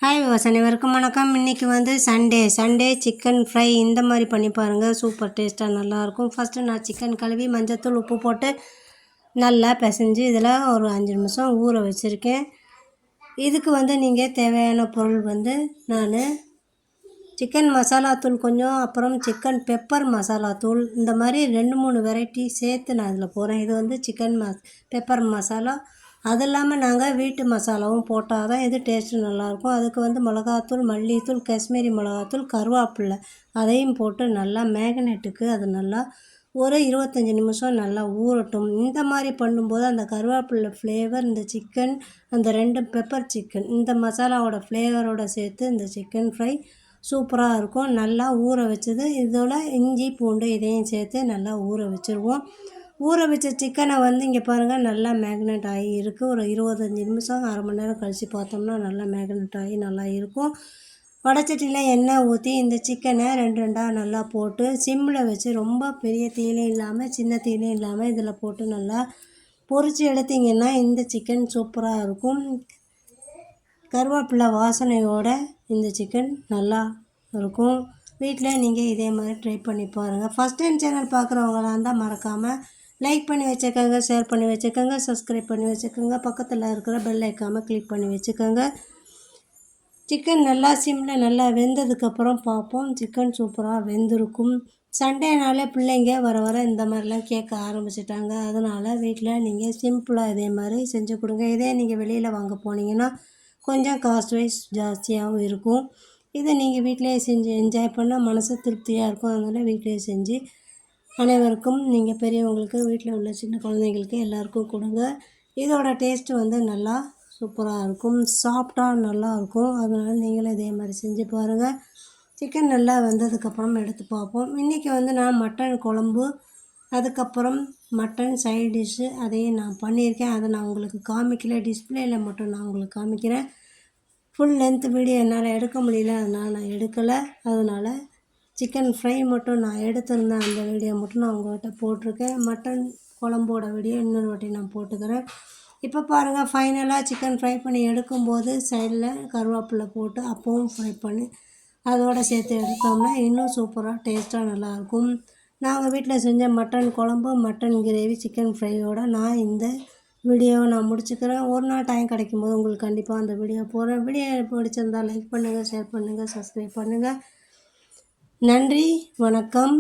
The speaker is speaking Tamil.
ஹாய் வாஸ் அனைவருக்கும் வணக்கம். இன்றைக்கி வந்து சண்டே சிக்கன் ஃப்ரை இந்த மாதிரி பண்ணி பாருங்கள். சூப்பர் டேஸ்ட்டாக நல்லாயிருக்கும். ஃபஸ்ட்டு நான் சிக்கன் கழுவி மஞ்சத்தூள் உப்பு போட்டு நல்லா பிசைஞ்சு இதில் ஒரு 5 நிமிஷம் ஊற வச்சுருக்கேன். இதுக்கு வந்து நீங்கள் தேவையான பொருள் வந்து நான் சிக்கன் மசாலாத்தூள் கொஞ்சம், அப்புறம் சிக்கன் பெப்பர் மசாலாத்தூள், இந்த மாதிரி 2-3 வெரைட்டி சேர்த்து நான் இதில் போடுறேன். இது வந்து சிக்கன் பெப்பர் மசாலா. அது இல்லாமல் நாங்கள் வீட்டு மசாலாவும் போட்டால் தான் இது டேஸ்ட்டு நல்லாயிருக்கும். அதுக்கு வந்து மிளகாத்தூள், மல்லித்தூள், காஷ்மீரி மிளகாத்தூள், கருவேப்பிலை அதையும் போட்டு நல்லா மேக்னேட்டுக்கு அது நல்லா ஒரு 25 நிமிஷம் நல்லா ஊறட்டும். இந்த மாதிரி பண்ணும்போது அந்த கருவேப்பிலை ஃப்ளேவர் இந்த சிக்கன், அந்த 2 பெப்பர் சிக்கன் இந்த மசாலாவோட ஃப்ளேவரோடு சேர்த்து இந்த சிக்கன் ஃப்ரை சூப்பராக இருக்கும். நல்லா ஊற வச்சது இதோட இஞ்சி பூண்டு இதையும் சேர்த்து நல்லா ஊற வச்சுருவோம். ஊற வச்ச சிக்கனை வந்து இங்கே பாருங்கள் நல்லா மேக்னேட் ஆகி இருக்குது. ஒரு 25 நிமிஷம் அரை மணி நேரம் கழித்து பார்த்தோம்னா நல்லா மேக்னேட் ஆகி நல்லா இருக்கும். வடைச்சட்டியில் எண்ணெய் ஊற்றி இந்த சிக்கனை 2 நல்லா போட்டு சிம்மில் வச்சு, ரொம்ப பெரிய தீயிலையும் இல்லாமல் சின்ன தீயிலையும் இல்லாமல் இதில் போட்டு நல்லா பொரித்து எடுத்திங்கன்னா இந்த சிக்கன் சூப்பராக இருக்கும். கருவேப்பிலை வாசனையோட இந்த சிக்கன் நல்லா இருக்கும். வீட்டில் நீங்கள் இதே மாதிரி ட்ரை பண்ணி பாருங்கள். ஃபஸ்ட் டைம் சேனல் பார்க்குறவங்களாக இருந்தால் மறக்காமல் லைக் பண்ணி வச்சுக்கோங்க, ஷேர் பண்ணி வச்சுக்கோங்க, சப்ஸ்கிரைப் பண்ணி வச்சுக்கோங்க, பக்கத்தில் இருக்கிற பெல் ஐக்கானை கிளிக் பண்ணி வச்சுக்கோங்க. சிக்கன் நல்லா சிம்மில் நல்லா வெந்ததுக்கப்புறம் பார்ப்போம். சிக்கன் சூப்பராக வெந்திருக்கும். சண்டேனாலே பிள்ளைங்க வர வர இந்த மாதிரிலாம் கேட்க ஆரம்பிச்சிட்டாங்க. அதனால் வீட்டில் நீங்கள் சிம்பிளாக இதே மாதிரி செஞ்சு கொடுங்க. இதே நீங்கள் வெளியில் வாங்க போனீங்கன்னா கொஞ்சம் காஸ்ட் வைஸ் ஜாஸ்தியாகவும் இருக்கும். இதை நீங்கள் வீட்டிலேயே செஞ்சு என்ஜாய் பண்ணால் மனசு திருப்தியாக இருக்கும். அதனால் வீட்டிலேயே செஞ்சு அனைவருக்கும், நீங்கள் பெரியவங்களுக்கு, வீட்டில் உள்ள சின்ன குழந்தைங்களுக்கு எல்லாருக்கும் கொடுங்க. இதோட டேஸ்ட்டு வந்து நல்லா சூப்பராக இருக்கும், சாஃப்டாக நல்லாயிருக்கும். அதனால் நீங்களும் இதே மாதிரி செஞ்சு பாருங்கள். சிக்கன் நல்லா வெந்ததுக்கப்புறம் எடுத்து பார்ப்போம். இன்றைக்கி வந்து நான் மட்டன் குழம்பு, அதுக்கப்புறம் மட்டன் சைட் டிஷ்ஷு அதையும் நான் பண்ணியிருக்கேன். அதை நான் உங்களுக்கு காமிக்கல, டிஸ்பிளேயில் மட்டும் நான் உங்களுக்கு காமிக்கிறேன். ஃபுல் லென்த் வீடியோ என்னால் எடுக்க முடியல, அதனால் நான் எடுக்கலை. அதனால் சிக்கன் ஃப்ரை மட்டும் நான் எடுத்திருந்தேன், அந்த வீடியோ மட்டும் நான் உங்கள்கிட்ட போட்டிருக்கேன். மட்டன் குழம்போட வீடியோ இன்னொரு வாட்டி நான் போட்டுக்கிறேன். இப்போ பாருங்கள், ஃபைனலாக சிக்கன் ஃப்ரை பண்ணி எடுக்கும்போது சைடில் கருவேப்பிலை போட்டு அப்பவும் ஃப்ரை பண்ணி அதோடு சேர்த்து எடுத்தோம்னா இன்னும் சூப்பராக டேஸ்ட்டாக நல்லாயிருக்கும். நாங்கள் வீட்டில் செஞ்ச மட்டன் குழம்பு, மட்டன் கிரேவி, சிக்கன் ஃப்ரையோடு நான் இந்த வீடியோவை நான் முடிச்சுக்கிறேன். ஒரு நாள் டைம் கிடைக்கும்போது உங்களுக்கு கண்டிப்பாக அந்த வீடியோ போடுறேன். வீடியோ பிடிச்சிருந்தால் லைக் பண்ணுங்கள், ஷேர் பண்ணுங்கள், சப்ஸ்கிரைப் பண்ணுங்கள். நன்றி, வணக்கம்.